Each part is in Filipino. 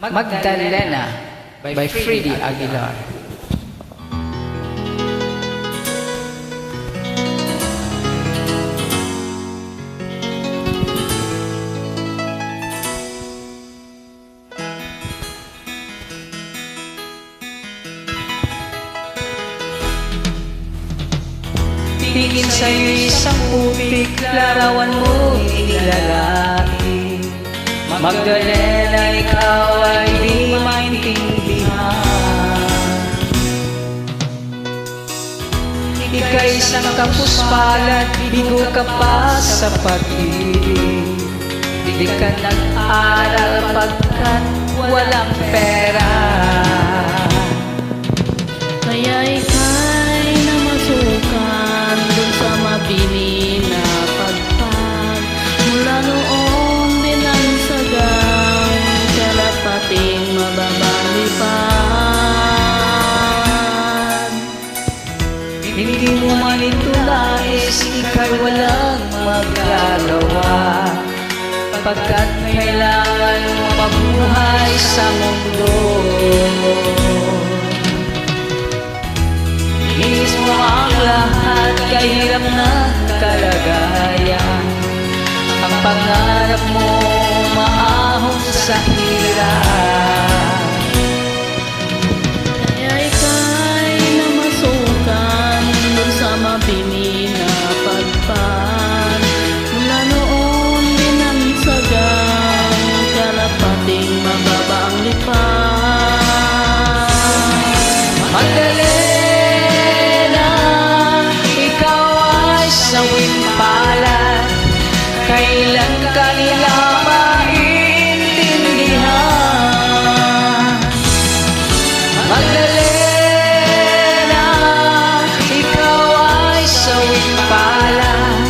Magdalena by Freddy Aguilar. Tingin sa'yo isang putik, larawan mo inilalaki. Magdalena, ikaw ay di maintindihan. Ika'y isang kapuspalat, bigo ka pa sa pag-ibig. Di ka nag-aral pagkat walang pera. Kaya ika'y namasukan dun sa mabini na pagpag. Mula noon binansagang kalapating mababang lipad. Hindi mo man ito nais, ika'y walang magagawa. Pagkat kailangan mo mabuhay sa mundo. Inis mo ang lahat, kahirap ng kalagayan. Ang pangarap mo maahon sa hirap. Kaya ika'y namasukan dun sa mabini na pagpag. Mula noon binansagang kalapating mababang lipad. Magdalena, ikaw ay sawing palad. Kailan ka nila maintindihan? Magdalena, ikaw ay sawing palad.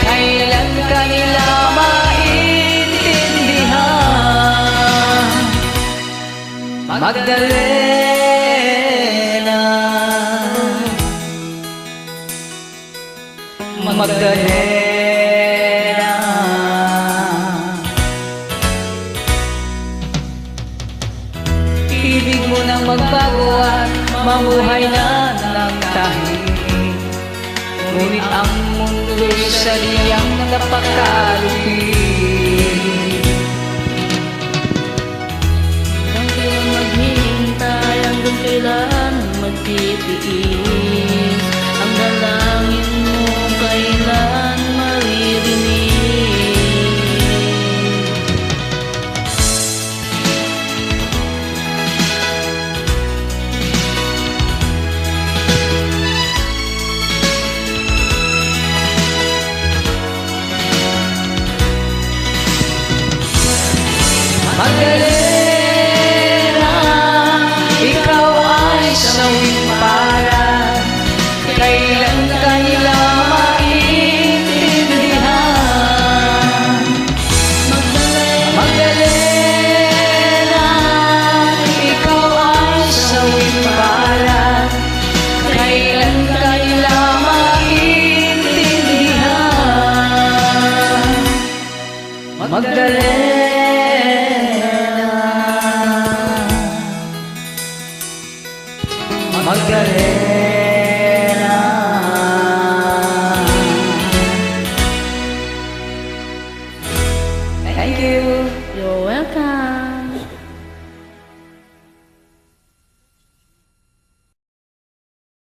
Kailan ka nila maintindihan? Magdalena, Magdalena, ibig mo nang magbago at mamuhay na ng tahimik. Ngunit ang mundo'y sadyang napakalupit. Hanggang kailan maghihintay, hanggang kailan magtitiis. Ang dalangin mo kailan maririnig. Magdalena, ikaw ay sawing palad. Kailan ka nila maintindihan? Magdalena, ikaw ay sawing palad. Kailan ka nila maintindihan? Magdalena, Magdalena. Thank you.